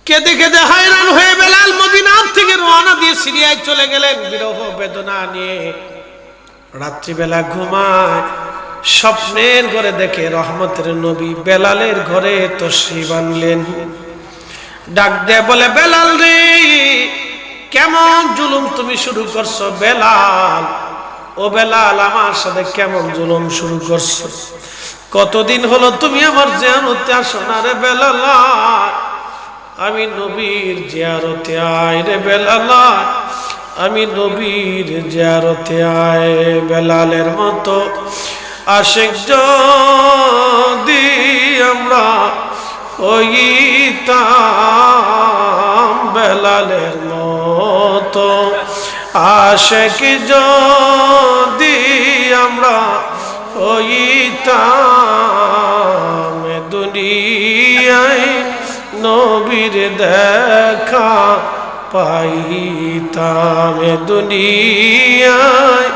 কেঁদে কেঁদে হয়রান হয়ে বেলাল মদিনার থেকে রওনা দিয়ে সিরিয়ায় চলে গেলেন বিরহ বেদনা নিয়ে। রাত্রিবেলা ঘুমায়, স্বপ্নের ঘরে দেখে রহমতের নবী বেলালের ঘরে তশরিফ আনলেন। ডাক দিয়ে বলে, বেলাল রে, কেমন জুলুম তুমি শুরু করছো বেলাল? ও বেলাল, আমার সাথে কেমন জুলুম শুরু করছো? কতদিন হলো তুমি আমার জিয়ারতে আসো না রে বেলাল? আমি নবীর জিয়ারতে আয় রে বেলাল, আমি নবীর জিয়ারতে আয়। বেলালের মতো আশিক যদি আমরা হইতাম, বেলালের মতো আশিক যদি আমরা হইতাম, দুনিয়ায় নবীর দেখা পাইতাম, দুনিয়ায়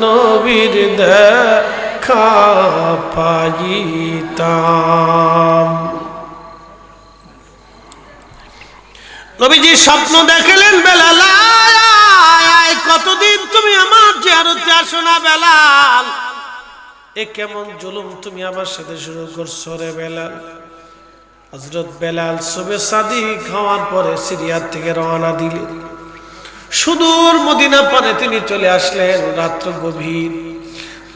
নবীর দেখা পাইতাম। নবীজি স্বপ্ন দেখালেন, বেলাল কতদিন তুমি আমার জিয়ারতে আসো না বেলাল? এ কেমন জুলুম তুমি আমার সাথে শুরু করছো রে বেলাল? হযরত বেলাল সুবে সাদিক হওয়ার পরে সিরিয়া থেকে রওনা দিলেন। সুদূর মদিনা পানে তিনি চলে আসলেন। রাত্র গভীর,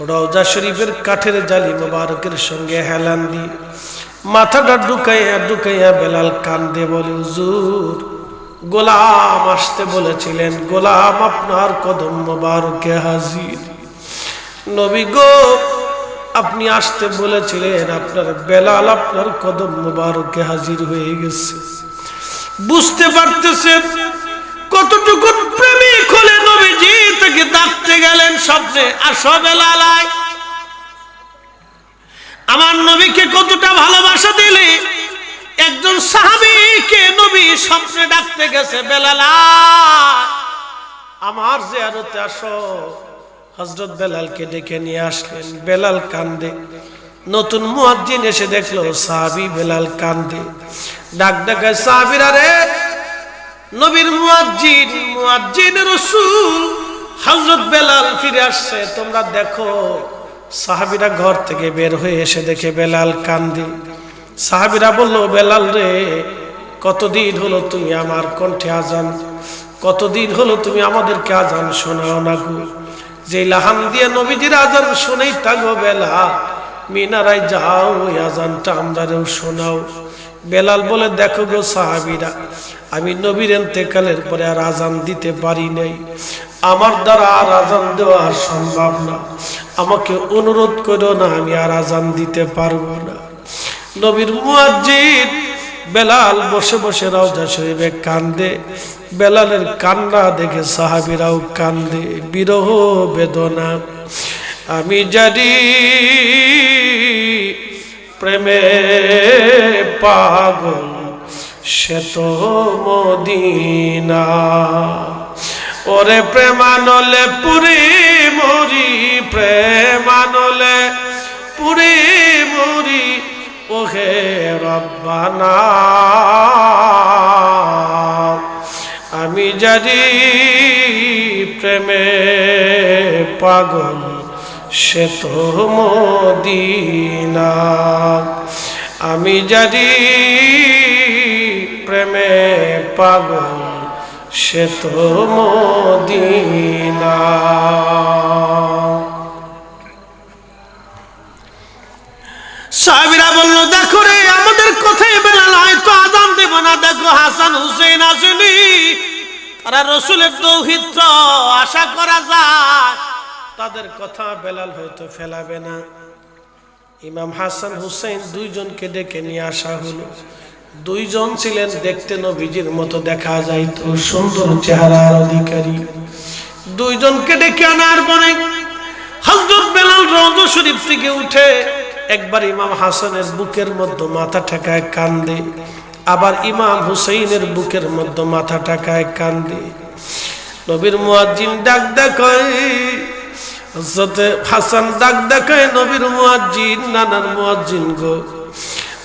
রওজা শরীফের কাঠের জালি মোবারকের সঙ্গে হেলান দিয়ে মাথাটা ঢুকাইয়া ঢুকাইয়া বেলাল কান্দে বলে, হুজুর, গোলাম আসতে বলেছিলেন, গোলাম আপনার কদম মোবারকে হাজির। নবী গো, আপনি আসতে বলেছিলেন, আপনার বেলাল আপনার কদম মোবারকে হাজির হয়ে গেছে। বুঝতে পারতেছেন কতটুকু প্রেমিক হলে নবীজি তাকে ডাকতে গেলেন স্বপ্নে, আসো বেলাল আয়। আমার নবীকে কতটা ভালোবাসা দিলে একজন সাহাবীকে নবী স্বপ্নে ডাকতে গেছে, বেলাল আমার জিয়ারতে আসো। হযরত বেলালকে ডেকে নিয়ে আসলেন। বেলাল কান্দে। নতুন মুয়াজ্জিন এসে দেখলো সাহাবী বেলাল কান্দে। ডাক ডাকায়, সাহাবীরা রে, নবীর মুয়াজ্জিন রাসূল হযরত বেলাল ফিরে আসছে, তোমরা দেখো। সাহাবীরা ঘর থেকে বের হয়ে এসে দেখে বেলাল কান্দে। সাহাবীরা বলল, বেলাল রে, কতদিন হলো তুমি আমার কণ্ঠে আজান, কতদিন হলো তুমি আমাদেরকে আজান শোনাও না গো। যে লাহান দিয়ে নবীজির আজান শুনেই থাকো বেলাল, মিনারায় যাও, ওই আজানটা আমরাও শোনাও। বেলাল বলে, দেখো গো সাহাবীরা, আমি নবীর ইন্তেকালের পরে আর আজান দিতে পারি নাই, আমার দ্বারা আর আজান দেওয়া সম্ভব না, আমাকে অনুরোধ করো না, আমি আর আজান দিতে পারবো না। নবীর মুয়াজ্জিন বেলাল বসে বসে রওজা শরীফে কান্দে। বেলালের কান্না দেখে সাহাবীরাও কান্দে, বিরহ বেদনা। আমি জানি প্রেমে পাগল সে তো মদিনা, ওরে প্রেমানলে পুরি মরি, প্রেমানলে পুরি মরি, ওহে রব্বানা। আমি জানি প্রেমে পাগল সে তো মদিনা, আমি জানি প্রেমে পাগল সে তো মদিনা। সাহাবীরা বলল, দেখো রে, আমাদের কথাই বেলাল হয়তো আজান দেব না। দেখো হাসান হুসেন আসেনি, তারা রাসূলের তাওহীদ আশা করা যায়, তাদের কথা বেলাল হয়তো ফেলাবে না। ইমাম হাসান হুসেন দুইজনকে ডেকে নিয়ে আসা হলো। দুইজন ছিলেন দেখতে নবীজির মতো দেখা যাইতো, সুন্দর চেহারার অধিকারী। দুইজনকে ডেকে আনার পরে হযরত বেলাল রওজা শরীফ থেকে উঠে একবার ইমাম হাসানের বুকের মধ্যে মাথা ঠেকায় কান্দে, আবার ইমাম হুসাইনের বুকের মধ্যে মাথা ঠেকায় কান্দে। নবীর মুয়াজ্জিন ডাক দেখায়, হযরত হাসান ডাক দেখায়, নবীর মুয়াজ্জিন, নানার মুয়াজ্জিন গো,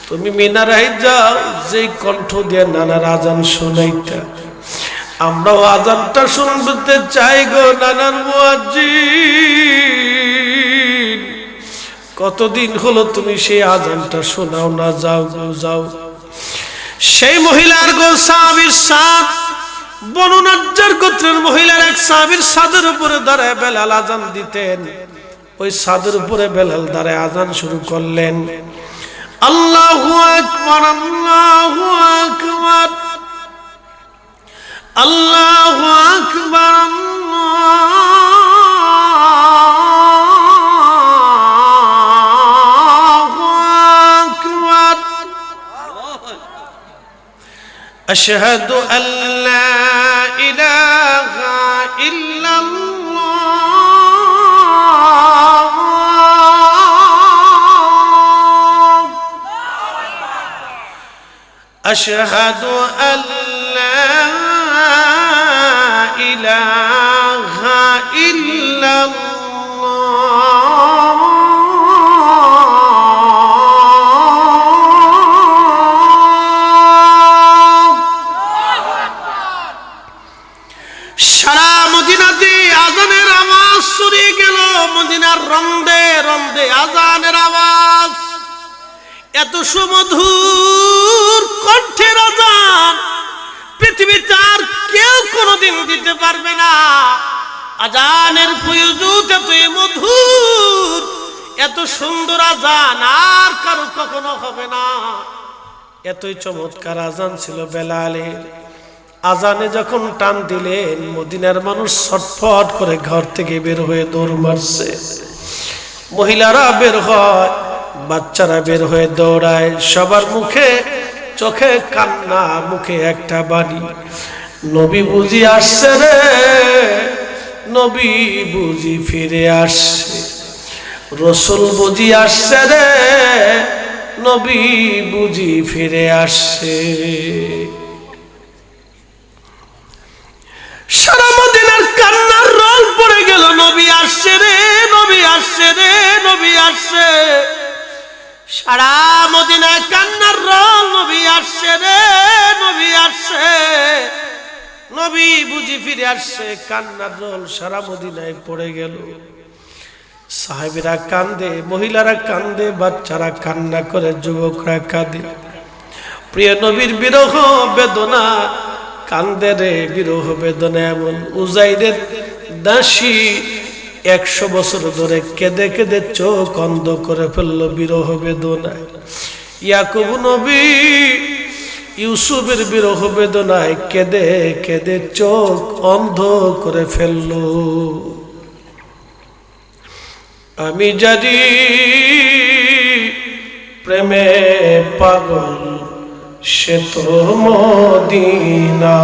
তুমি মিনারায় যাও, যেই কণ্ঠ দিয়ে নানার আজান শোনাইতা, আমরাও আজানটা শুনতে চাই গো নানার মুয়াজ্জিন। কতদিন হলো তুমি সেই আজানটা শোনাও না, যাও গো যাও। সেই মহিলার গো সাহাবীর সাদ, বনু নাজ্জার গোত্রের মহিলার এক সাহাবীর সাদের উপরে দাঁড়ায় বেলাল আজান দিতেন। ওই সাদের উপরে বেলাল দাঁড়ায় আজান শুরু করলেন, আল্লাহু আকবার, আল্লাহু আকবার, আল্লাহু আকবার, আল্লাহু আকবার, আশহাদু আল্লা ইলাহা ইল্লাল্লাহ, আশহাদু আল্লা ইলাহা ইল্লাল্লাহ, সারা মদিনাতে আজানের আওয়াজ ছড়িয়ে গেল। মদিনার রন্দে রন্দে আজানের আওয়াজ, এত সুমধুর কণ্ঠের আজান পৃথিবীতে আর কেউ কোনোদিন দিতে পারবে না। আজানের ফয়জুত এত মধুর, এত সুন্দর আজান আর কারো কখনো হবে না। এতই চমৎকার আজান ছিল বেলালের। আজানে যখন টান দিলেন, মদিনার মানুষ ছটফট করে ঘর থেকে বের হয়ে দৌড় মারছে। মহিলারা বের হয়, বাচ্চারা বের হয়ে দৌড়ায়, সবার মুখে চোখে কান্না, মুখে একটা বাণী, নবী বুঝি আসছে রে, নবী বুঝি ফিরে আসছে, রসুল বুঝি আসছে রে, নবী বুঝি ফিরে আসছে। সারা মদিনার কান্নার রোল পড়ে গেল, নবী আসছে রে, নবী আসছে রে, নবী আসছে। সারা মদিনায় কান্নার রোল, নবী আসছে রে, নবী আসছে, নবী বুঝি ফিরে আসছে। কান্নার রোল সারা মদিনায় পড়ে গেল। সাহাবীরা কান্দে, মহিলারা কান্দে, বাচ্চারা কান্না করে, যুবকরা কাঁদে। প্রিয় নবীর বিরহ বেদনা কান্দে রে, বিরহ বেদনা এমন। উজাইরের দাসী 100 বছর ধরে কেঁদে কেঁদে চোখ অন্ধ করে ফেললো বিরহ বেদনায়। ইয়াকুব নবী ইউসুফের বিরহ বেদনায় কেঁদে কেঁদে চোখ অন্ধ করে ফেললো। আমি জানি প্রেমে পাগল সে তো মদিনা,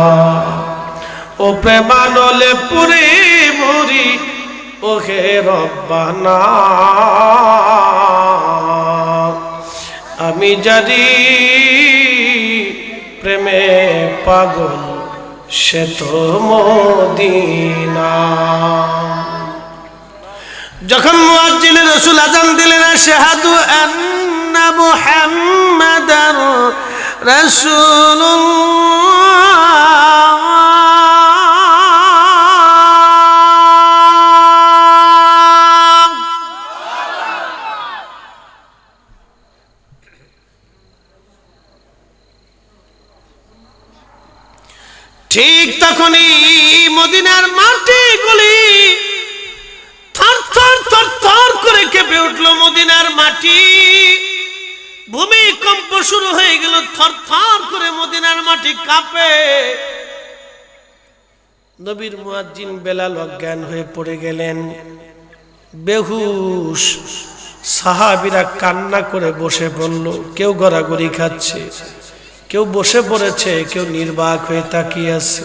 ও প্রেমানলে পুরি মুরি ওহে রব্বানা। আমি জানি প্রেমে পাগল সে তো মদিনা। যখন মুয়াজ্জিন রাসূল আযান দিলেন, আশহাদু আন্না মুহাম্মাদার রাসূলুল্লাহ, ঠিক তখনই মদিনার মাটিগুলি থর থর থর থর করে কেঁপে উঠল। মদিনার মাটি, ভূমিকম্প শুরু হয়ে গেল, থর থর করে মদিনার মাটি কাঁপে। নবীর মুয়াজ্জিন বেলাল অজ্ঞান হয়ে পড়ে গেলেন, বেহুশ। সাহাবীরা কান্না করে বসে পড়ল, কেউ গড়াগড়ি খাচ্ছে, কেউ বসে পড়েছে, কেউ নির্বাক হয়ে তাকিয়ে আছে।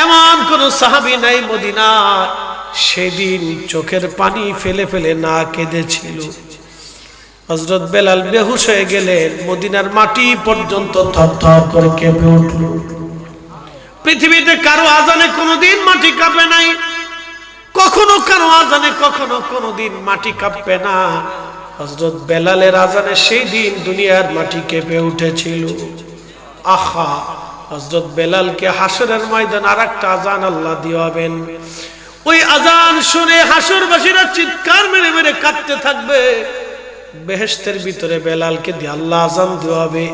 এমন কোন সাহাবী নাই মদিনা সেদিন চোখের পানি ফেলে ফেলে না কেঁদেছিল। হযরত বেলাল বেহুশ হয়ে গেলেন, মদিনার মাটি পর্যন্ত থরথর করে কেঁপে উঠল। পৃথিবীতে কারো আজানে কোনোদিন মাটি কাঁপে নাই, কখনো কারো আজানে কখনো কোনোদিন মাটি কাঁপবে না। হযরত বেলালের আজানে সেই দিন দুনিয়ার মাটি কেঁপে উঠেছিল। আহা, হযরত বেলালকে হাসরের ময়দান আরেকটা আজান আল্লাহ দিওয়াবেন। ওই আজান শুনে হাসরবাসীরা চিৎকার মেরে মেরে কাঁদতে থাকবে। বেহেশতের ভিতরে বেলালকে দিয়ে আল্লাহ আজান দিওয়াবে।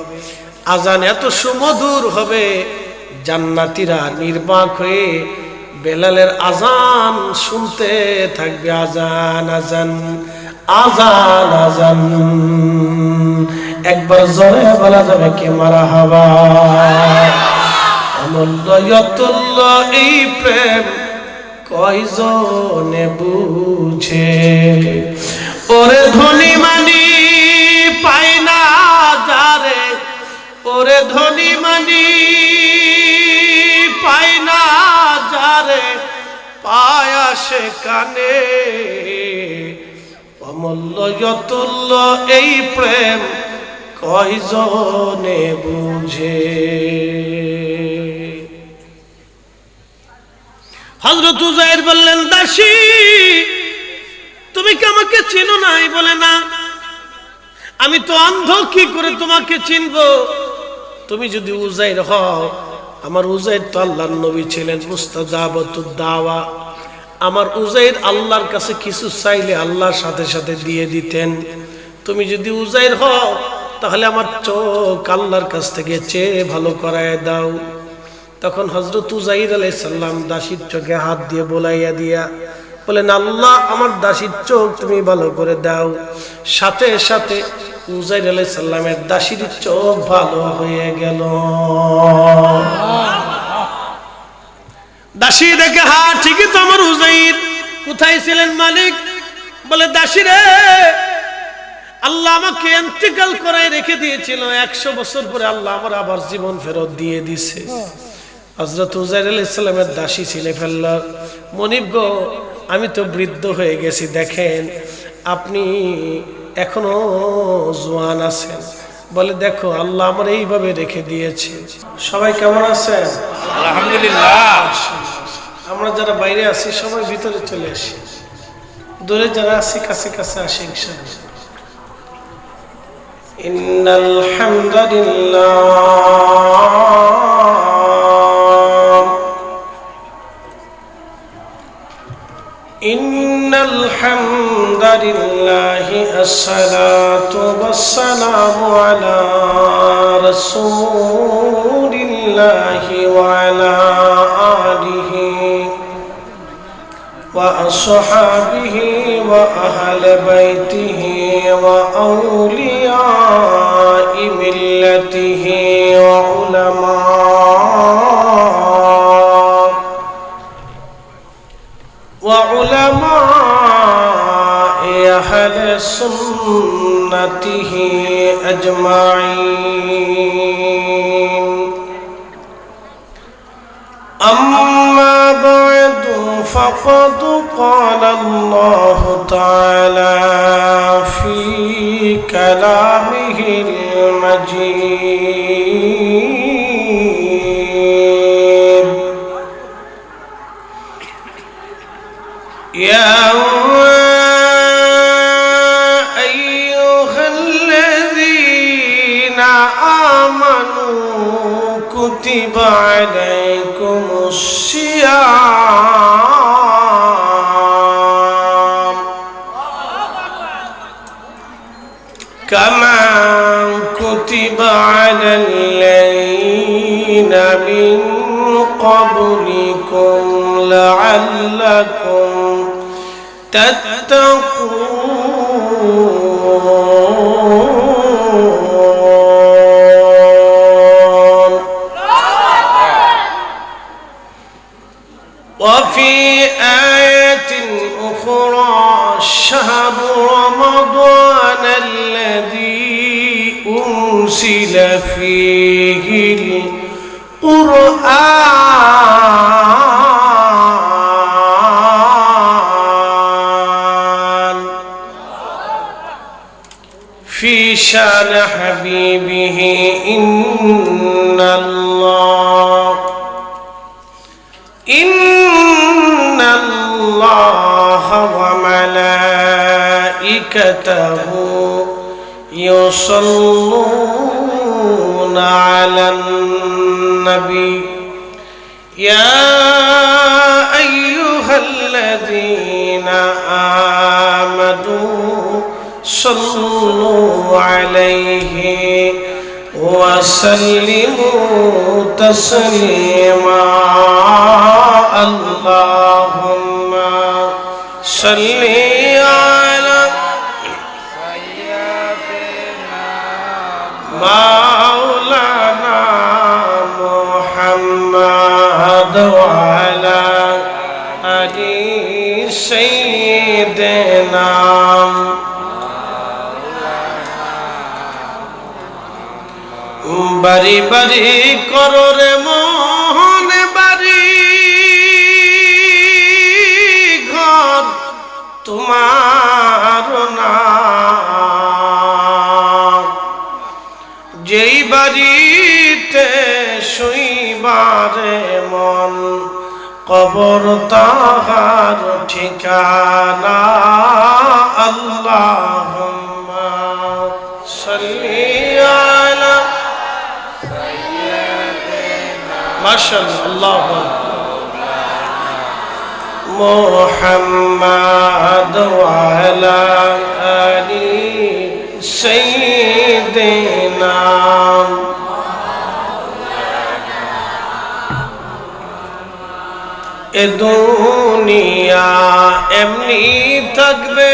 আজান এত সুমধুর হবে, জান্নাতীরা নির্বাক হয়ে বেলালের আজান শুনতে থাকবে। আজান আজান আজান আজান। একবার জোরে বলা যাবে কি মারহাবা। অমূল্যতুল্লাহ এই প্রেম কয়জনে বুঝে, ওরে ধনী মানি পায় না যারে, ওরে ধনী মানি পায় না যারে, পায়া সে কানে। অমূল্যতুল্লাহ এই প্রেম কয়জনে বুঝে। হযরত উযাইর বললেন, দাসী তুমি কি আমাকে চেনো নাই? বলে না, আমি তো অন্ধ, কি করে তোমাকে চিনবো? তুমি যদি উযাইর হও, আমার উযাইর তো আল্লাহর নবী ছিলেন, মুস্তাজাবাতুদ দাওয়া। আমার উযাইর আল্লাহর কাছে কিছু চাইলে আল্লাহর সাথে সাথে দিয়ে দিতেন। তুমি যদি উযাইর হও, তাহলে আমার চোখ আল্লাহর কাছ থেকে চেয়ে ভালো করায় দাও। তখন হযরত উযাইর আলাইহিস সালাম দাসীর চোখে হাত দিয়ে বোলাইয়া দিয়া বলেন, আল্লাহ আমার দাসীর চোখ তুমি ভালো করে দাও। সাথে সাথে উযাইর আলাইহিস সালামের দাসীর চোখ ভালো হয়ে গেল। দাসী দেখে, হ্যাঁ ঠিকই তো আমার উযাইর। কোথায় ছিলেন মালিক? বলে, দাসী রে, আল্লাহ আমাকে ইন্তেকাল করায় রেখে দিয়েছিল, 100 বছর পরে আল্লাহ আমার আবার জীবন ফেরত দিয়ে দিছে। হযরত উযাইর আলাইহিস সালামের দাসী ছিলে ফেলল, মনিব গো, আমি তো বৃদ্ধ হয়ে গেছি, দেখেন আপনি এখনো জওয়ান আছেন। বলে, দেখো আল্লাহ আমার এইভাবে রেখে দিয়েছে। সবাই কেমন আছেন? আলহামদুলিল্লাহ। আমরা যারা বাইরে আছি সবাই ভিতরে চলে আসি, দূরে যারা আছি কাছে কাছে আসি ইনশাআল্লাহ। ইন্নাল হামদুলিল্লাহ, ইন্নাল হামদুলিল্লাহি আসসালাতু ওয়াসসালামু আলা রাসূলিল্লাহি ওয়া আলা আলিহি ওয়া আসহাবিহি ওয়া আহলি বাইতিহি ওয়া আউলিয়াই মিল্লাতিহি ওয়া উলামা أهل سنته أجمعين. أما بعد فقد قال الله تعالى في كلامه المجيد: يا أيها الذين آمنوا كتب عليكم الصيام كما كتب على الذين من قبلكم لعلكم تتقون. وفي آية أخرى: شهر رمضان الذي أنزل فيه القرآن في شان حبيبه إن الله وملائكته يصلون على النبي يا أيها الذين آمنوا صلوا عليه وسلموا تسليما اللهم صل على مولانا محمد وعلى آل سيدنا বাড়ি বাড়ি করো রে মোহন বাড়ি ঘর তোমার না যেই বাড়িতে শুইবারে মন কবর তাহার ঠিকানা আল্লাহুম্মা সাল্লি আলা মাশাআল্লাহ মুহাম্মাদ ওয়া আলা আলি সাইয়্যিদিনা এ দুনিয়া এমনি থাকবে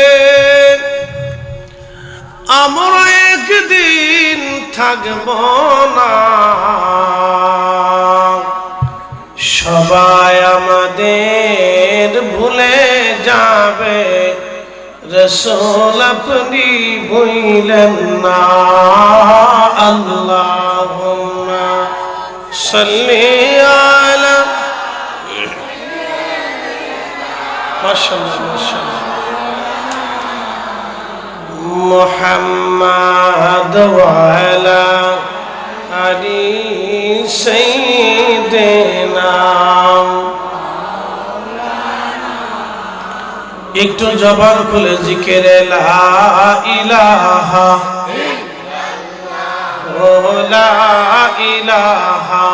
আমরা একদিন থাকব না সবাই আমাদের ভুলে যাবে রাসূল আপনি ভুলেন না আল্লাহুম্মা সাল্লি আলা মাশাআল্লাহ মুহাম্মাদ ওয়া আলা আলি সাইয়্যিদিনা একটু জবান খুলে জিকিরে লা ইলাহা ইল্লাল্লাহ লা ইলাহা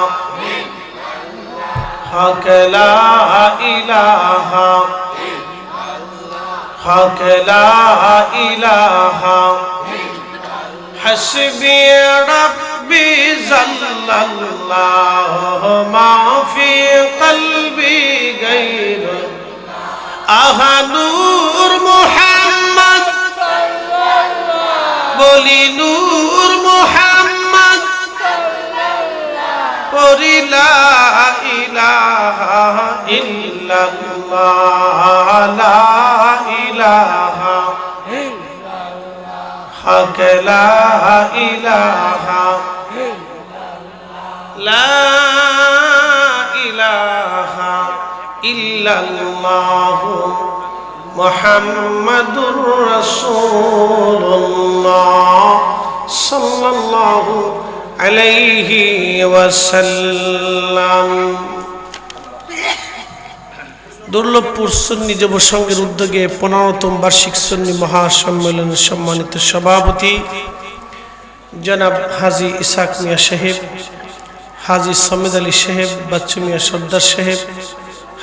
হক লা ইলাহা হক লা ইলাহা হাসবি রাব্বি জাল্লাল্লাহু মা ফি কলবি গায়রু আহানুর মুহাম্মদ বলি নূর মুহাম্মদ পড়ি লা ইলাহা ইল্লাল্লাহ লা ইলাহা হক লা ইলাহা লা ইলাহা ইল্লাল্লাহ মুহাম্মাদুর রাসূলুল্লাহ সাল্লাল্লাহু আলাইহি ওয়াসাল্লাম। দুর্লভপুর সুন্নি যুব সংঘের উদ্যোগে 15তম বার্ষিক সুন্নি মহাসম্মেলনের সম্মানিত সভাপতি জনাব হাজী ইসাক মিয়া সাহেব, হাজী সমিদ আলী সাহেব, বাচ্চু মিয়া সর্দার সাহেব,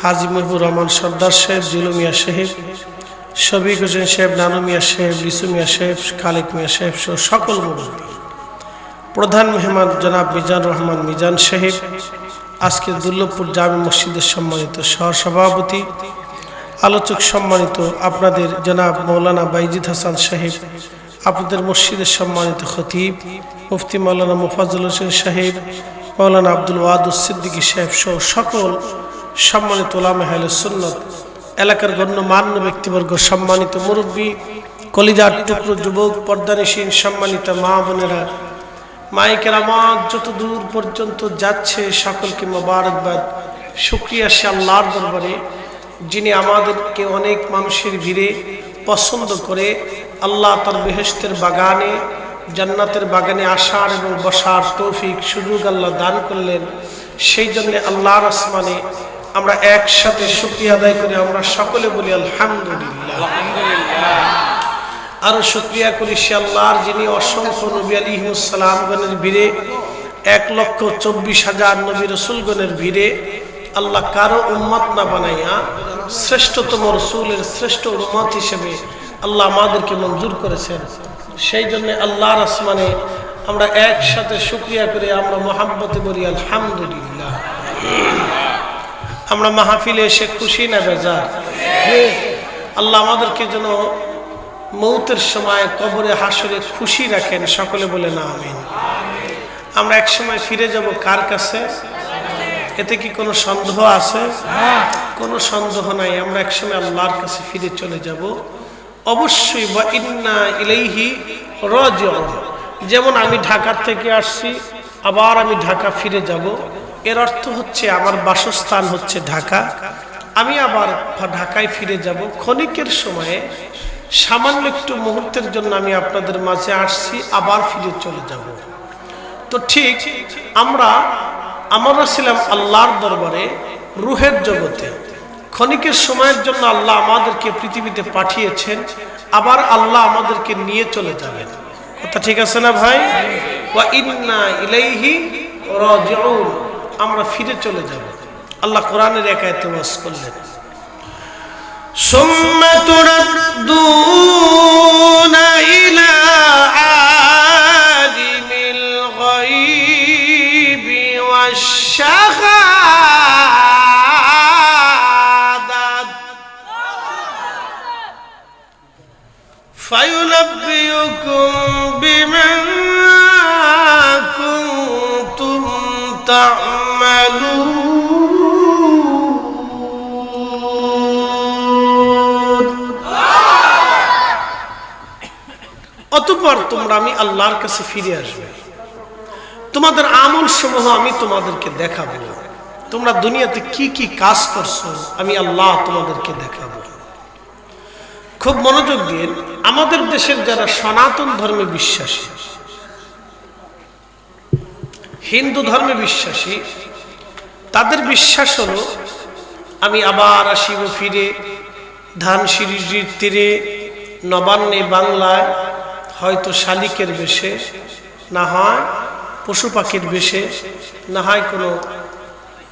হাজী মুহিবুর রহমান সর্দার সাহেব, জিলু মিয়া সাহেব, শফিক হোসেন সাহেব, নানু মিয়া সাহেব, লিসু মিয়া সাহেব, খালেক মিয়া সাহেব সহ সকল মুরব্বী, প্রধান মেহমান জনাব মিজান রহমান মিজান সাহেব, আজকের দুর্লভপুর জামে মসজিদের সম্মানিত সহসভাপতি, আলোচক সম্মানিত আপনাদের জনাব মৌলানা বাইজিদ হাসান সাহেব, আপনাদের মসজিদের সম্মানিত খতিব মুফতি মৌলানা মুফাজ্জল হোসেন সাহেব, মৌলানা আব্দুল ওয়াদুদ সিদ্দিকী সাহেব সহ সকল সম্মানিত উলামা আহলে সুন্নাত, এলাকার গণ্যমান্য ব্যক্তিবর্গ, সম্মানিত মুরব্বী, কলিজার টুকরো যুবক, পর্দানিসীন সম্মানিত মা বোনেরা, মাইকের আওয়াজ যত দূর পর্যন্ত যাচ্ছে সকলকে মোবারকবাদ। শুকরিয়া সে আল্লাহর দরবারে যিনি আমাদেরকে অনেক মানুষের ভিড়ে পছন্দ করে আল্লাহ তার বেহেশতের বাগানে, জান্নাতের বাগানে আসার এবং বসার তৌফিক সুযোগ আল্লাহ দান করলেন। সেই জন্য আল্লাহর আসমানে আমরা একসাথে শুকরিয়া আদায় করে আমরা সকলে বলি আলহামদুলিল্লাহ। আরো শুকরিয়া করি সে আল্লাহর যিনি অসংখ্য নবী আলাইহিস সালামগণের ভিড়ে 1,24,000 নবী রাসূলগণের ভিড়ে আল্লাহ কারো উম্মত না বানাইয়া শ্রেষ্ঠতম রাসূলের শ্রেষ্ঠ উম্মত হিসেবে আল্লাহ আমাদেরকে মঞ্জুর করেছেন। সেই জন্য আল্লাহর আসমানে আমরা একসাথে শুকরিয়া করে আমরা মহাব্বতে বলি আলহামদুলিল্লাহ। আমরা মাহফিলে এসে খুশি না বেজার? আল্লাহ আমাদেরকে যেন মৌতের সময় কবরে হাসরে খুশি রাখেন, সকলে বলে না আমিন। আমরা এক সময় ফিরে যাব কার কাছে? এতে কি কোনো সন্দেহ আছে? কোনো সন্দেহ নাই, আমরা এক সময় আল্লাহর কাছে ফিরে চলে যাব অবশ্যই। ওয়া ইন্না ইলাইহি রাজিউন। যেমন আমি ঢাকা থেকে আসছি, আবার আমি ঢাকা ফিরে যাব, এর অর্থ হচ্ছে আমার বাসস্থান হচ্ছে ঢাকা, আমি আবার ঢাকায় ফিরে যাব। ক্ষণিকের সময়ে সামান্য একটু মুহূর্তের জন্য আমি আপনাদের মাঝে আসছি, আবার ফিরে চলে যাব। তো ঠিক আমরা ছিলাম আল্লাহর দরবারে রুহের জগতে, ক্ষণিকের সময়ের জন্য আল্লাহ আমাদেরকে পৃথিবীতে পাঠিয়েছেন, আবার আল্লাহ আমাদেরকে নিয়ে চলে যাবেন। কথা ঠিক আছে না ভাই? ওয়া ইন্না ইলাইহি রাজিউন, আমরা ফিরে চলে যাব। আল্লাহ কোরআনের এক আয়াতে ওয়াজ করলেন, সুম্মা তুরাদ্দুনা ইলা আলিমিল গায়বি ওয়াশ শাহাদাত ফায়ুনাব্বিউকুম বিমা কুনতুম তা'মালুন। অতঃপর তোমরা আমি আল্লাহর কাছে ফিরে আসবে, তোমাদের আমল সমূহ আমি তোমাদেরকে দেখাবো, তোমরা দুনিয়াতে কি কি কাজ করছো আমি আল্লাহ তোমাদেরকে দেখাবো। খুব মনোযোগ দিয়ে, আমাদের দেশের যারা সনাতন ধর্মে বিশ্বাসী, হিন্দু ধর্মে বিশ্বাসী, তাদের বিশ্বাস হলো আমি আবার আসিব ফিরে ধানসিঁড়ির তীরে নবান্নে বাংলায়, হয়তো শালিকের বেশে, না হয় পশু পাখির বেশে, না হয় কোনো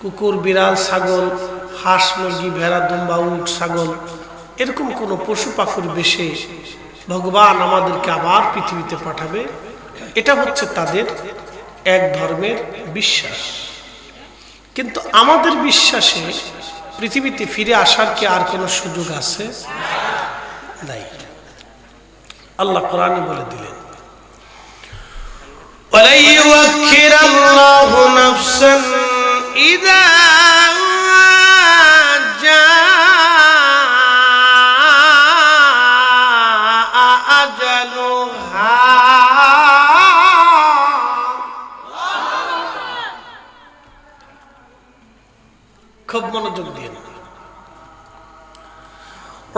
কুকুর বিড়াল ছাগল হাঁস মুরগি ভেড়া দুম্বা উট ছাগল এরকম কোনো পশু পাখির বেশে ভগবান আমাদেরকে আবার পৃথিবীতে পাঠাবে। এটা হচ্ছে তাদের এক ধর্মের বিশ্বাস। কিন্তু আমাদের বিশ্বাসে পৃথিবীতে ফিরে আসার কি আর কোনো সুযোগ আছে? নাই। আল্লাহ কোরআনে বলে দিলেন, ওয়ালা ইউআখিরাল্লাহু নাফসান ইযা জাআ আজালুহা। খুব মনোযোগ দিয়ে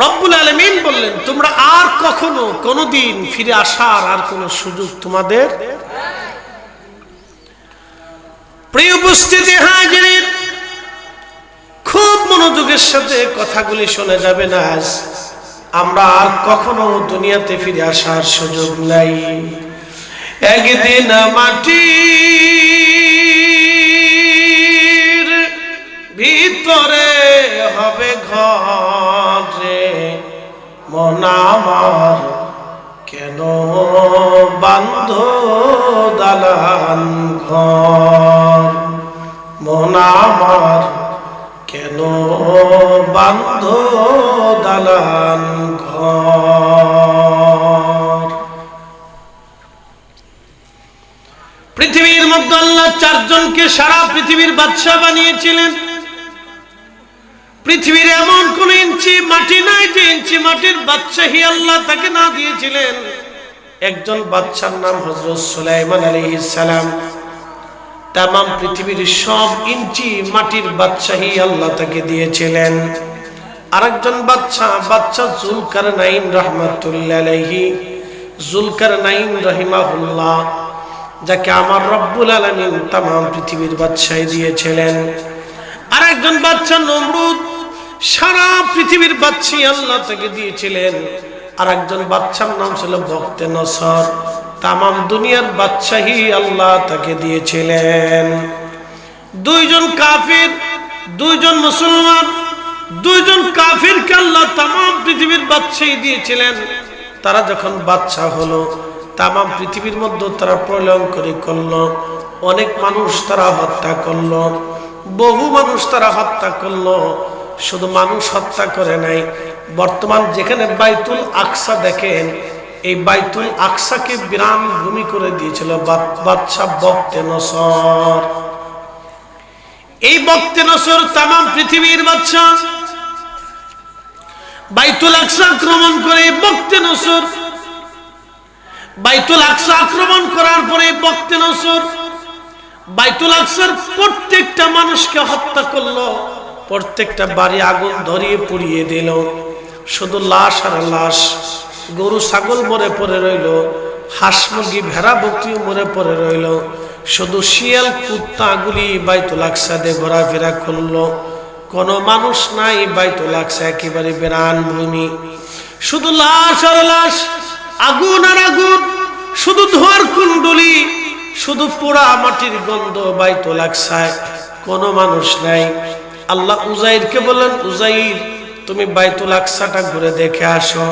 রব্বুল আলামিন বললেন, তোমরা আর কখনো কোনোদিন ফিরে আসার আর কোনো সুযোগ তোমাদের। প্রিয় উপস্থিতি হাজিরিন, খুব মনোযোগের সাথে কথাগুলি শোনা যাবে না। আজ আমরা আর কখনো দুনিয়াতে ফিরে আসার সুযোগ নাই। একদিন মাটির ভিতরে হবে ঘরে, মন আমার কেন বান্ধ দালান ঘর, মন আমার কেন বান্ধ দালান ঘর। পৃথিবীর মধ্যে আল্লাহ চারজনকে সারা পৃথিবীর বাদশা বানিয়েছিলেন। পৃথিবীর এমন কোন ইঞ্চি মাটি নাই যে ইঞ্চি মাটির বাদশাহী আল্লাহ তাকে না দিয়েছিলেন। একজন বাদশার নাম হযরত সুলাইমান আলাইহিস সালাম। তামাম পৃথিবীর সব ইঞ্চি মাটির বাদশাহী আল্লাহ তাকে দিয়েছিলেন। আরেকজন বাদশা যুলকারনাইন রাহমাতুল্লাহ আলাইহি, যুলকারনাইন রাহিমাহুল্লাহ, যাকে আমার রব্বুল আলামিন তামাম পৃথিবীর বাদশাহী দিয়েছিলেন। আরেকজন বাদশা নমরুদ, সারা পৃথিবীর বাদশাহী আল্লাহ তাকে দিয়েছিলেন। আর একজন বাদশার নাম ছিল বখতে নসর। তামাম দুনিয়ার বাদশাহী আল্লাহ তাকে দিয়েছিলেন। দুইজন কাফির, দুইজন মুসলমান, দুইজন কাফিরকে আল্লাহ তামাম পৃথিবীর বাদশাহী দিয়েছিলেন। তারা যখন বাদশা হলো, তামাম পৃথিবীর মধ্যে তারা প্রলয়ঙ্করী করলো। অনেক মানুষ তারা হত্যা করলো, বহু মানুষ তারা হত্যা করলো। শুধু মানুষ হত্যা করে নাই, বর্তমান যেখানে বাইতুল আকসা দেখেন, এই বাইতুল আকসাকে বিরান ভূমি করে দিয়েছিল বাদশা বখতে নসর। এই বখতে নসর তামাম পৃথিবীর বাদশা। বাইতুল আকসা আক্রমণ করে বখতে নসর, বাইতুল আকসা আক্রমণ করার পরে বখতে নসর বাইতুল আকসার প্রত্যেকটা মানুষকে হত্যা করলো, প্রত্যেকটা বাড়ি আগুন ধরিয়ে পুড়িয়ে দিল। শুধু লাশ আর লাশ, গরু ছাগল মরে পড়ে রইল, হাঁস মুরগি ভেড়া বকরি মরে পড়ে রইল। শুধু শিয়াল কুত্তাগুলি বাইতুল আকসাতে ঘোরাফেরা করলো। কোনো মানুষ নাই, বাইতুল আকসা একেবারে বিরান ভূমি। শুধু লাশ আর লাশ, আগুন আর আগুন, শুধু ধোঁয়ার কুণ্ডলি, শুধু পোড়া মাটির গন্ধ বাইতুল আকসায়। কোনো মানুষ নাই। আল্লাহ উজাইরকে বললেন, উজাইর তুমি বাইতুল আকসাটা ঘুরে দেখে আসো।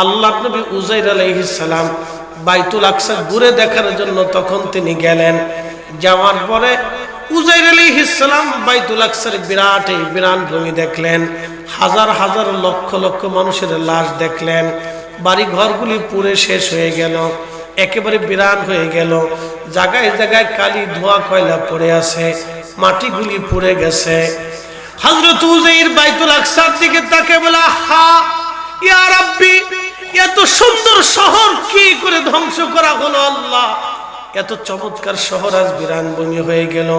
আল্লাহ নবী উজাইর আলাইহিস সালাম বাইতুল আকসা ঘুরে দেখার জন্য তখন তিনি গেলেন। যাওয়ার পরে উজাইর আলাইহিস সালাম বাইতুল আকসার বিরাট এই বিরান ভূমি দেখলেন। হাজার হাজার লক্ষ লক্ষ মানুষের লাশ দেখলেন। বাড়ি ঘরগুলি পুড়ে শেষ হয়ে গেল, একেবারে বিরান হয়ে গেল। জায়গায় জায়গায় কালি ধোঁয়া কয়লা পড়ে আছে, মাটিগুলি পুড়ে গেছে। হযরত উজাইর বাইতুল আকসার দিকে তাকে বলা, হা ইয়া রাব্বি, এত সুন্দর শহর কি করে ধ্বংস করা হলো আল্লাহ? এত চমৎকার শহর আজ বিরান ভূমি হয়ে গেল।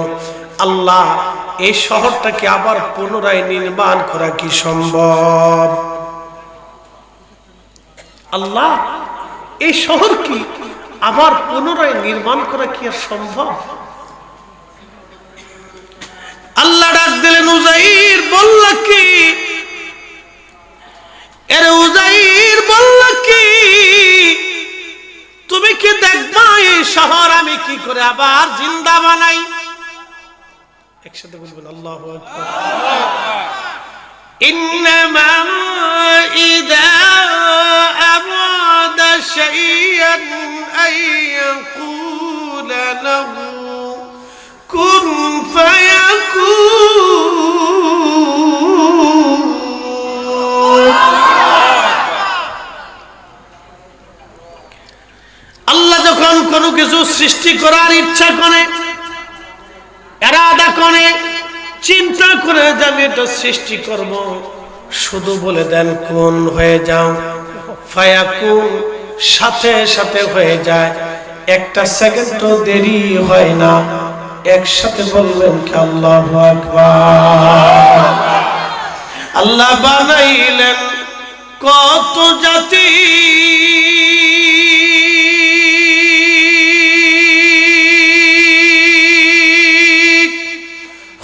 আল্লাহ, এই শহরটাকে আবার পুনরায় নির্মাণ করা কি সম্ভব? আল্লাহ, এই শহর কি আবার পুনরায় নির্মাণ করা কি আর সম্ভব? আল্লাহ ডাক দিলেন, উজাইর বললা কি? এরে উজাইর বললা কি? তুমি কি দেখবা এই শহর আমি কি করে আবার জিন্দা বানাই? একসাথে বলবেন আল্লাহু আকবার। ইন্নামা ইযা আরাদা শাইআন আইয়াকুলা লাহু কুন ফায়াকুন। আল্লাহ যখন কোনো কিছু সৃষ্টি করার ইচ্ছা করে, ইরাদা করে, চিন্তা করে যে আমি এটা সৃষ্টি করব, শুধু বলে দেন কোন হয়ে যাও, ফায়াকুন, সাথে সাথে হয়ে যায়। একটা সেকেন্ডও দেরি হয় না। একসাথে বলবেন কি আল্লাহু আকবার। আল্লাহ বানাইলেন কত জাতি,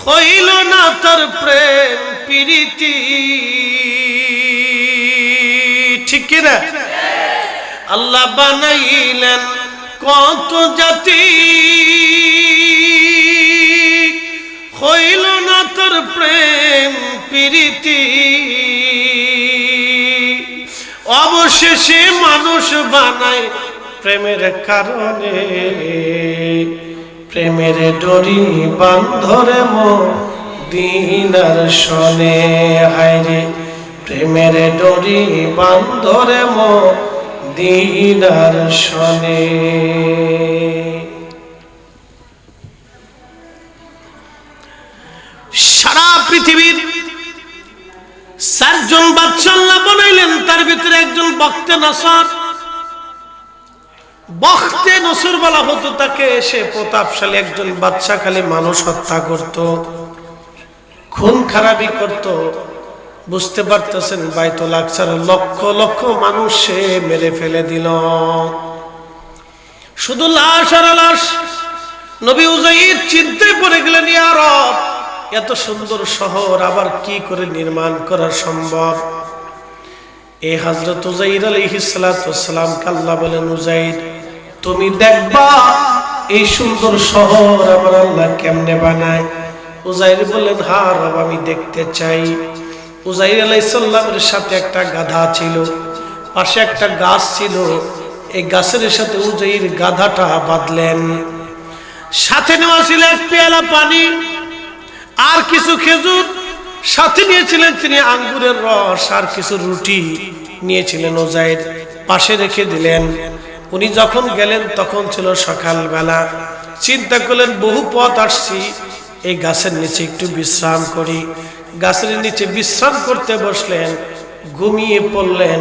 হইল না তার প্রেম প্রীতি, ঠিক কিনা? আল্লাহ বানাইলেন কত জাতি, হইল না তার প্রেম প্রীতি। অবশেষে মানুষ বানায় প্রেমের কারণে, প্রেমের ডরি বান্ধরে মদিনার শনে। হায়রে প্রেমের ডরি বান্ধরে মদিনার শনে। সারা পৃথিবীর 4 জন বাদশা আল্লাহ বানাইলেন, তার ভিতরে একজন বখতে নসর। বখতে নসর বলা হতো তাকে। সে প্রতাপশালী একজন বাদশা, খালি মানুষ হত্যা করত, খুন খারাপি করত। বুঝতে পারতেছেন, বাইতুল আকসার লক্ষ লক্ষ মানুষ সে মেরে ফেলে দিল। শুধু লাশ আর লাশ। নবী উজাইর চিন্তায় পড়ে গেলেন, ইয়া রব, এত সুন্দর শহর আবার কি করে নির্মাণ করা সম্ভব? এই হযরত উযাইর আলাইহিস সালাতু ওয়াস সালামকে আল্লাহ বলেন, উযাইর তুমি দেখবা এই সুন্দর শহর আমার আল্লাহ কেমনে বানায়। উযাইর বললেন, হ্যাঁ রব আমি দেখতে চাই। উযাইর আলাইহিস সালামের সাথে একটা গাধা ছিল, পাশে একটা গাছ ছিল। এই গাছের সাথে উযাইর গাধাটা বাঁধলেন। সাথে নেওয়া ছিল এক পেয়ালা পানি আর কিছু খেজুর, সাথে নিয়েছিলেন তিনি আঙ্গুরের রস আর কিছু রুটি নিয়েছিলেন। উযাইর পাশে রেখে দিলেন। উনি যখন গেলেন তখন ছিল সকালবেলা। চিন্তা করলেন বহু পথ আসছি, এই গাছের নিচে একটু বিশ্রাম করি। গাছের নিচে বিশ্রাম করতে বসলেন, ঘুমিয়ে পড়লেন।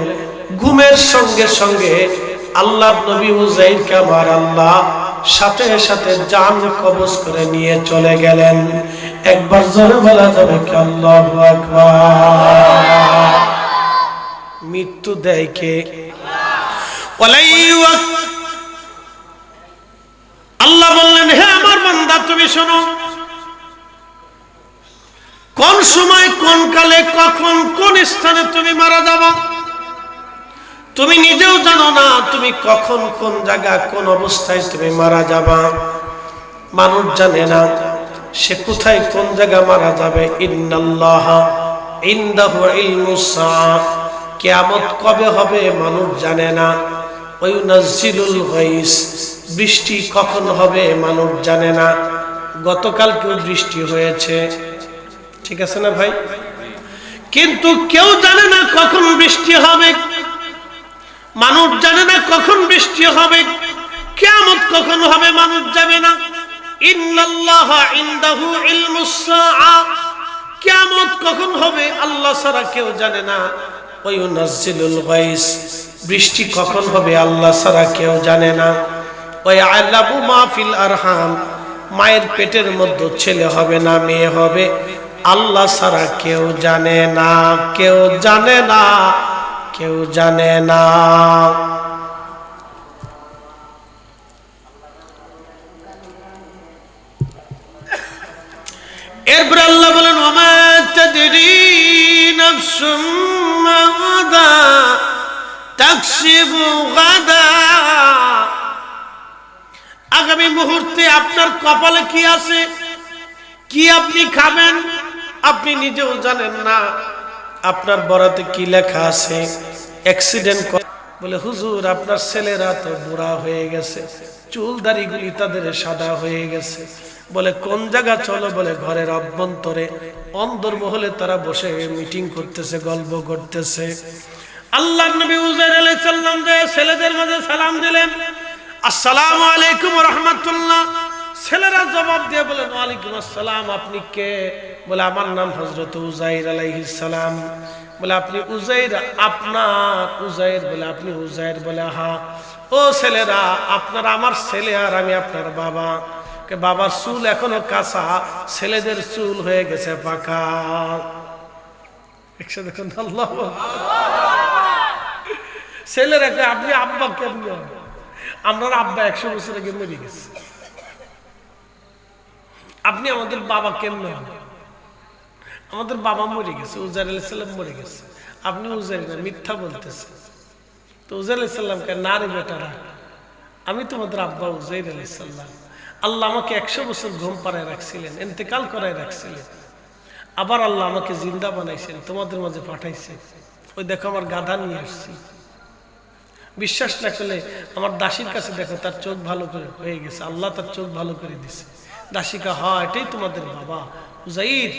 ঘুমের সঙ্গে সঙ্গে আল্লাহ নবী উযাইরকে আমার আল্লাহ সাথে সাথে জান কবজ করে নিয়ে চলে গেলেন। একবার জোরে বলা যাবে কি আল্লাহু আকবার। মৃত্যু দেয় কে? আল্লাহ বললেন, হে আমার বান্দা তুমি শোনো, কোন সময় কোন কালে কখন কোন স্থানে তুমি মারা যাবা তুমি নিজেও জানো না। তুমি কখন কোন জায়গা কোন অবস্থায় তুমি মারা যাবা মানুষ জানে না। সে কোথায় কোন জায়গা মারা যাবে। ইন্নাল্লাহা ইনদাহু ইলমুস সাআ, কিয়ামত কবে হবে মানুষ জানে না। ওয়ায়ুনাজ্জিলুল গায়স, বৃষ্টি কখন হবে মানুষ জানে না। গতকালকেও বৃষ্টি হয়েছে, ঠিক আছে না ভাই? কিন্তু কেউ জানে না কখন বৃষ্টি হবে। মানুষ জানে না কখন বৃষ্টি হবে। কিয়ামত কখন হবে মানুষ জানে না। ইন্নাল্লাহা ইনদাহু ইলমুস সাআ, কিয়ামত কখন হবে আল্লাহ ছাড়া কেউ জানে না। ওয়ায়ুনাজ্জিলুল গায়স, বৃষ্টি কখন হবে আল্লাহ ছাড়া কেউ জানে না। ওয়ায়ালামু মা ফিল আরহাম, মায়ের পেটের মধ্যে ছেলে হবে না মেয়ে হবে আল্লাহ ছাড়া কেউ জানে না, কেউ জানে না, কেউ জানে না। এরপর আল্লাহ বলেন, ওমা তাদরি নাফসুম মাযা তাকসিবু গাদা, আগামী মুহূর্তে আপনার কপালে কি আছে, কি আপনি খাবেন আপনি নিজেও জানেন না। আপনার বরাতে কি লেখা আছে। অ্যাক্সিডেন্ট বলে, হুজুর আপনার ছেলেরা তো বুড়া হয়ে গেছে, চুল দাড়িগুলি তাদের সাদা হয়ে গেছে। বলে কোন জায়গা চলো? বলে ঘরের অভ্যন্তরে অন্দরমহলে তারা বসে মিটিং করতেছে, গল্প করতেছে। আল্লাহর নবী উযাইর আলাইহিস সালাম যে ছেলেদের মাঝে সালাম দিলেন, আসসালামু আলাইকুম ওয়া রাহমাতুল্লাহ। ছেলেরা জবাব দিয়ে বলেন, ওয়ালাইকুম আসসালাম। আপনি কে? বলে আমার নাম হযরত উযাইর আলাইহিস সালাম। বলে আপনি উযাইর? আপনার উযাইর? বলে আপনি উযাইর? বলে হ্যাঁ। ও ছেলেরা, আপনারা আমার ছেলে আর আমি আপনার বাবা। বাবার চুল এখনো কাঁচা, ছেলেদের চুল হয়ে গেছে পাকা। একসাথে দেখুন আল্লাহ। ছেলেরা আপনি আব্বা কেমন? আপনার আব্বা 100 বছর আগে মরে গেছে। আপনি আমাদের বাবা কেমন? আমাদের বাবা মরে গেছে, উযাইর আলাইহিস সালাম মরে গেছে। আপনি উযাইর না, মিথ্যা বলতেছেন। তো উযাইর আলাইহিস সালামকে, না রে বেটারা, আমি তোমাদের আব্বা উযাইর আলাইহিস সালাম। আল্লাহ আমাকে 100 বছর ঘুম পাড়ায় রাখছিলেন, ইন্তেকাল করায় রাখছিলেন। আবার আল্লাহ আমাকে জিন্দা বানাইছেন, তোমাদের মাঝে পাঠাইছেন। ওই দেখো আমার গাধা নিয়ে আসছি। বিশ্বাস না করলে আমার দাসীর কাছে দেখো, তার চোখ ভালো করে হয়ে গেছে, আল্লাহ তার চোখ ভালো করে দিছে। দাসীকা, হ্যাঁ এটাই তোমাদের বাবা উযাইর,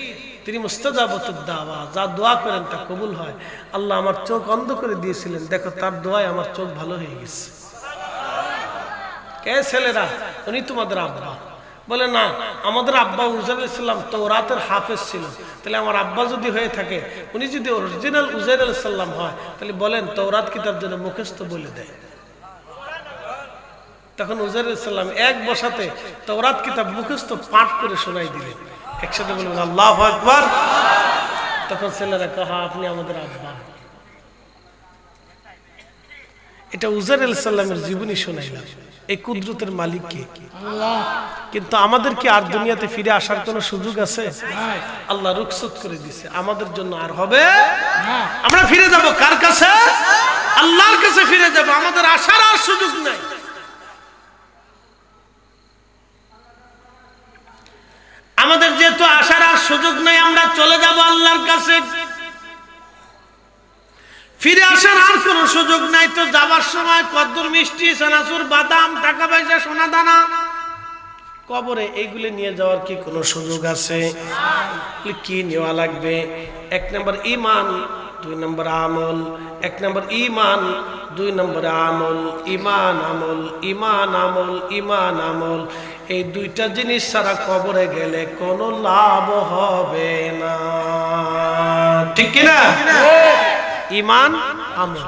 তিনি মুস্তাজাবাতুদ দাওয়া, যা দোয়া করেন তা কবুল হয়। আল্লাহ আমার চোখ অন্ধ করে দিয়েছিলেন, দেখো তার দোয়ায় আমার চোখ ভালো হয়ে গেছে। কে ছেলেরা? উনি তোমাদের আব্বা। বলে না, আমাদের আব্বা উযাইর আলাইহিস সালাম তাওরাতের হাফেজ ছিল। তাহলে আমার আব্বা যদি হয়ে থাকে, উনি যদি অরিজিনাল উযাইর আলাইহিস সালাম হয়, তাহলে বলেন তাওরাত কিতাব যেন মুখস্থ বলে দেয়। তখন উযাইর আলাইহিস সালাম এক বসাতে তাওরাত কিতাব মুখস্থ পাঠ করে শোনাই দিলেন। একসাথে বলুন আল্লাহু আকবার। তখন ছেলেরা কহা, আপনি আমাদের আব্বা। এটা উযাইর আলাইহিস সালামের জীবনী শোনাইলাম। এই কুদরতের মালিক কে? আল্লাহ। কিন্তু আমাদের কি আর দুনিয়াতে ফিরে আসার কোনো সুযোগ আছে? আল্লাহ রুখসত করে দিয়েছে, আমাদের জন্য আর হবে না। আমরা ফিরে যাব কার কাছে? আল্লাহর কাছে ফিরে যাব, আমাদের আসার আর সুযোগ নাই। আমাদের যেহেতু আসার আর সুযোগ নাই, আমরা চলে যাব আল্লাহর কাছে, ফিরে আসার আর কোন সুযোগ নাই। তো যাবার সময় কদ্দুর মিষ্টি, চানাচুর, বাদাম, টাকা পয়সা, সোনা দানা, কবরে এইগুলো নিয়ে যাওয়ার কি কোনো সুযোগ আছে? কি নেওয়া লাগবে? 1 নম্বর ঈমান, 2 নম্বর আমল। 1 নম্বর ঈমান, 2 নম্বর আমল। ঈমান আমল, ঈমান আমল, ঈমান আমল, এই দুইটা জিনিস ছাড়া কবরে গেলে কোনো লাভ হবে না, ঠিক কি না? ঈমান আমল,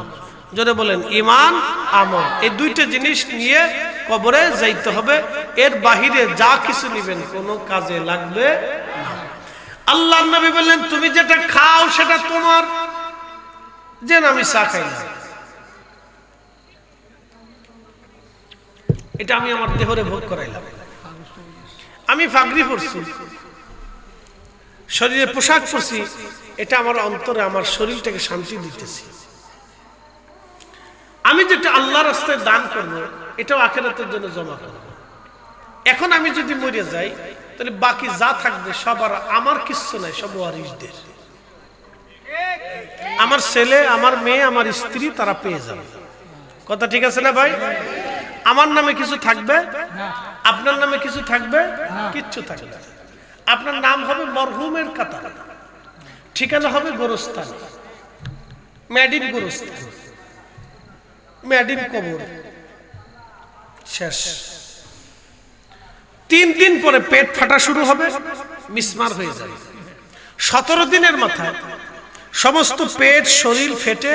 জোরে বলেন ঈমান আমল, এই দুইটা জিনিস নিয়ে কবরে যাইতে হবে। এর বাহিরে যা কিছু নিবেন কোনো কাজে লাগবে না। আল্লাহর নবী বললেন, তুমি যেটা খাও সেটা তোমার। যেন আমি চা খাই না, এটা আমি আমার দেহরে ভোগ করাইলাম। আমি পাগড়ি পরছি, শরীরে পোশাক পরছি, এটা আমার অন্তরে আমার শরীরটাকে শান্তি দিতেছি। আমি যেটা আল্লাহর রাস্তায় দান করবো, এটাও আখিরাতের জন্য জমা করবো। এখন আমি যদি মরে যাই, তাহলে বাকি যা থাকবে সব আর আমার কিচ্ছু নাই, সব ওয়ারিসদের। আমার ছেলে, আমার মেয়ে, আমার স্ত্রী, তারা পেয়ে যাবে। কথা ঠিক আছে না ভাই? আমার নামে কিছু থাকবে, আপনার নামে কিছু থাকবে, কিচ্ছু থাকবে না। আপনার নাম হবে মরহুমের কাতার, ঠিকানা হবে গোরস্থান, মেডিন গোরস্থান, মেডিন কবর, শেষ। 3 দিন পরে পেট ফাটা শুরু হবে, মিসমার হয়ে যাবে। 17 দিনের মাথায় সমস্ত পেট, শরীর ফেটে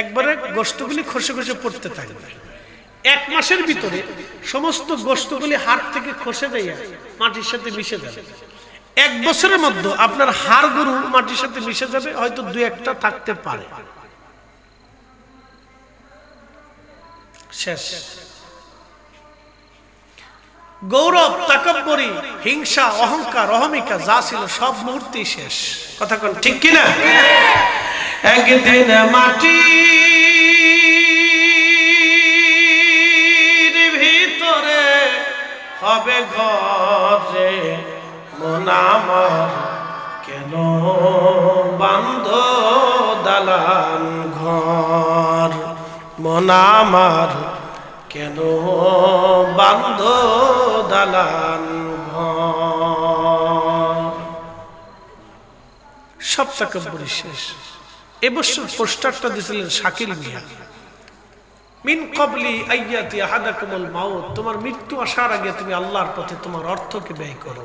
একবারে গোশতগুলি খসে খসে পড়তে থাকবে। 1 মাসের ভিতরে সমস্ত গোশতগুলি হাড় থেকে খসে দিয়ে মাটির সাথে মিশে যাবে। 1 বছরের মধ্যে আপনার হাড়গুলো মাটির সাথে মিশে যাবে, হয়তো 2-1টা থাকতে পারে, শেষ। গৌরব, তাকাব্বুরি, হিংসা, অহংকার, অহমিকা যা ছিল সব মুহূর্তেই শেষ। কথা কোন ঠিক কিনা? একদিন মাটির ভিতরে হবে ঘরে, মন আমার কেন বান্ধ দালান ঘর, মন আমার কেন বান্ধ দালান ঘর। সব তাকাব্বুরি শেষ। এবছর পোস্টারটা দিয়েছিলেন শাকিল মিয়া, মিন ক্বাবলি আইয়াতি আহাদাকুমুল মাউত, তোমার মৃত্যু আসার আগে তুমি আল্লাহর পথে তোমার অর্থকে ব্যয় করো।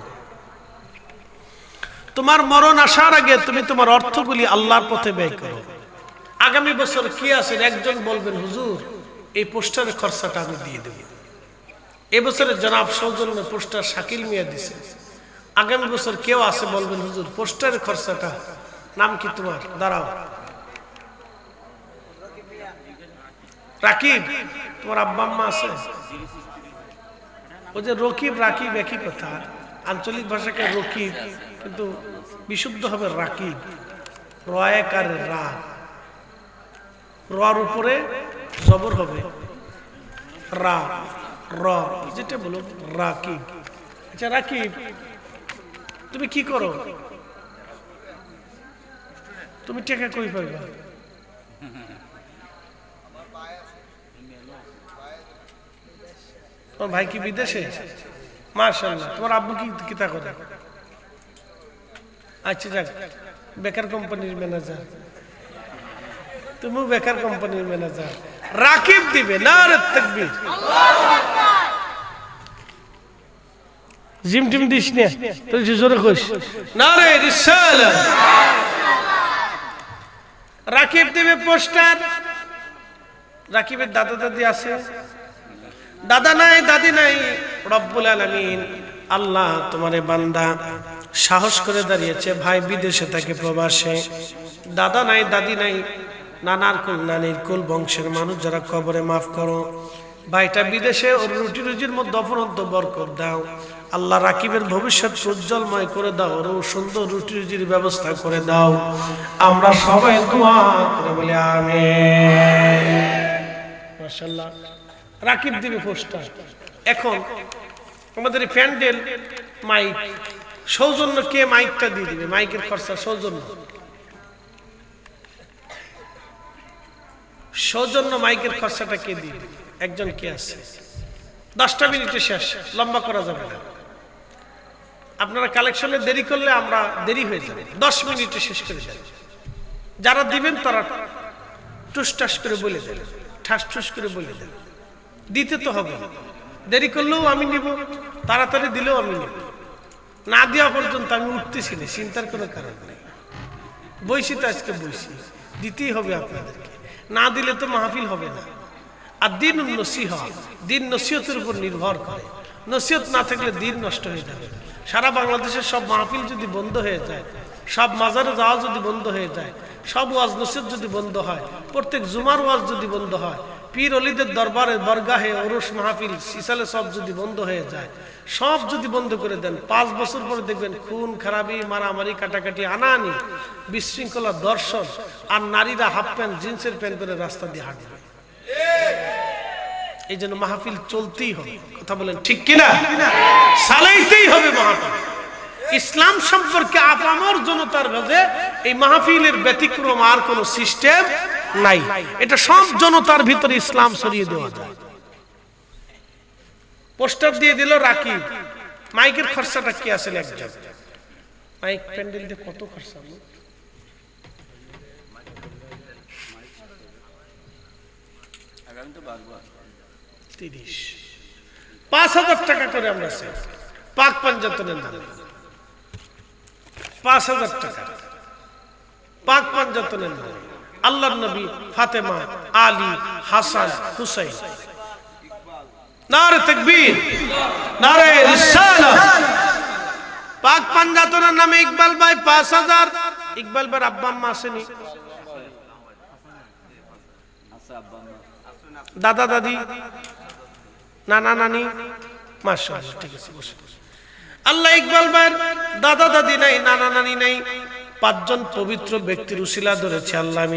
তোমার মরণ আসার আগে তুমি তোমার অর্থগুলি আল্লাহর পথে ব্যয় করো। আগামী বছর কি আছে? একজন বলবেন, হুজুর এই পোস্টারের খরচাটা আমি দিয়ে দেব। এবছরে জনাব সৌজন্য পোস্টার শাকিল মিয়া দিছে। আগামী বছর কেউ আছে বলবেন, হুজুর পোস্টারের খরচাটা, নাম কি তোমার? দাঁড়াও, রাকিব, তোমার আব্বা আম্মা আছে? ওই যে রকিব রাকিব একই কথা, আঞ্চলিক ভাষাকে রকিব, কিন্তু বিশুদ্ধ হবে রাকিব। রয়াকার রা, রর উপরে জবর হবে রা, র, যেটা বলো রাকিব। আচ্ছা রাকিব, তুমি কি করো? তুমি টাকা কই পাইবা? তোমার ভাই কি বিদেশে? মাশাআল্লাহ। তোমার আব্বু কি কিতা করে? আচ্ছা যাক, বেকার কোম্পানির ম্যানেজার। তুমি বেকার কোম্পানির ম্যানেজার। রাকিব দিবে, নারে তাকবীর। জিম টিম দিস না, তুই জোরে কইস নারে রিসালাত। রাকিব দিবে পোস্টার। রাকিবের দাদা দাদি আছে? দাদা নাই, দাদি নাই। রব্বুল আলামিন আল্লাহ তোমারে বান্দা সাহস করে দাঁড়িয়েছে, ভাই বিদেশে থাকে, প্রবাসে, দাদা নাই, দাদি নাই, নানার কুল, নানির কুল, বংশের মানুষ যারা কবরে, মাফ করো, ভাইটা বিদেশে, ওর রুটি রুজির মধ্যে অপরন্ত বরকত দাও আল্লাহ। রাকিবের ভবিষ্যৎ উজ্জ্বলময় করে দাও, ওর সুন্দর রুটি রুজির ব্যবস্থা করে দাও। আমরা সবাই দোয়া করে বলি আমিন। মাশাআল্লাহ, রাকিব দিবে পোস্টার। এখন আমাদের প্যান্ডেল মাইক সৌজন্য, কে মাইকটা দিয়ে দিবে? মাইকের খরচা সৌজন্য, সৌজন্য মাইকের খরচাটা কে দিবে? একজন কে আছে? 10টা মিনিটে শেষ, লম্বা করা যাবে না। আপনারা কালেকশনে দেরি করলে আমরা দেরি হয়ে যাবে, 10 মিনিটে শেষ করে যাবে। যারা দিবেন তারা টুসটাস করে বলে দেন, ঠাস ঠুস করে বলে দেন। দিতে তো হবে, দেরি করলেও আমি নিব, তাড়াতাড়ি দিলেও আমি নিব। না দেওয়া পর্যন্ত আমি উঠতেছি না, চিন্তার কোনো কারণ নেই। বইছি তো আজকে বইছি, দিতেই হবে আপনাদেরকে, না দিলে তো মাহফিল হবে না। আর দিন নসিহত, দিন নসিহতের উপর নির্ভর করে। নসিহত না থাকলে দিন নষ্ট হয়ে যাবে। সারা বাংলাদেশের সব মাহফিল যদি বন্ধ হয়ে যায়, সব মাজারে যাওয়া যদি বন্ধ হয়ে যায়, সব ওয়াজ নসিহত যদি বন্ধ হয়, প্রত্যেক জুমার ওয়াজ যদি বন্ধ হয়, পীর অলিদের দরবারে বরগাহে ওরস মাহফিল সিসালে সব যদি বন্ধ হয়ে যায়, সব যদি বন্ধ করে দেন, 5 বছর পরে দেখবেন খুন খারাপি, মারামারি, কাটাকাটি, আনাআনি, বিশৃঙ্খলা, দর্শন, আর নারীরা হাফ প্যান্ট জিন্সের প্যান্ট করে রাস্তা দিয়ে হাঁটবে। এই জন্য মাহফিল চলতেই হবে। কথা বলেন ঠিক কিনা? চালাইতেই হবে মাহফিল। ইসলাম সম্পর্কে আপামর জনতার মাঝে এই মাহফিলের ব্যতিক্রম আর কোন সিস্টেম নাই। এটা সব জনতার ভিতরে ইসলাম ছড়িয়ে দেওয়া যায়। পোস্টার দিয়ে দিল রাকিব, মাইকের খরচাটা কি আছে? একজন মাইক প্যান্ডেল দিয়ে কত খরচা? 5,000 টাকা করে আমরা চাই পাক পাঞ্জাতনের নামে। 5,000 টাকা পাক পাঞ্জাতনের নামে। আল্লাহর নবী, ফাতেমা, আলী, হাসান, হুসাইন। নারে তাকবীর, নারে রিসালাত। পাক পাঞ্জাতনের নামে ইকবাল ভাই 5,000। ইকবাল ভাই আব্বা আম্মা আসেনি? দাদা দাদি, নানা নানি? মাশাআল্লাহ, ঠিক আছে, বসে। আল্লাহ ইকবাল ভাইয়ের দাদা দাদি নাই, নানা নানি নাই, 5 জন পবিত্র ব্যক্তির উসিলা ধরেছে। আল্লাহ আমি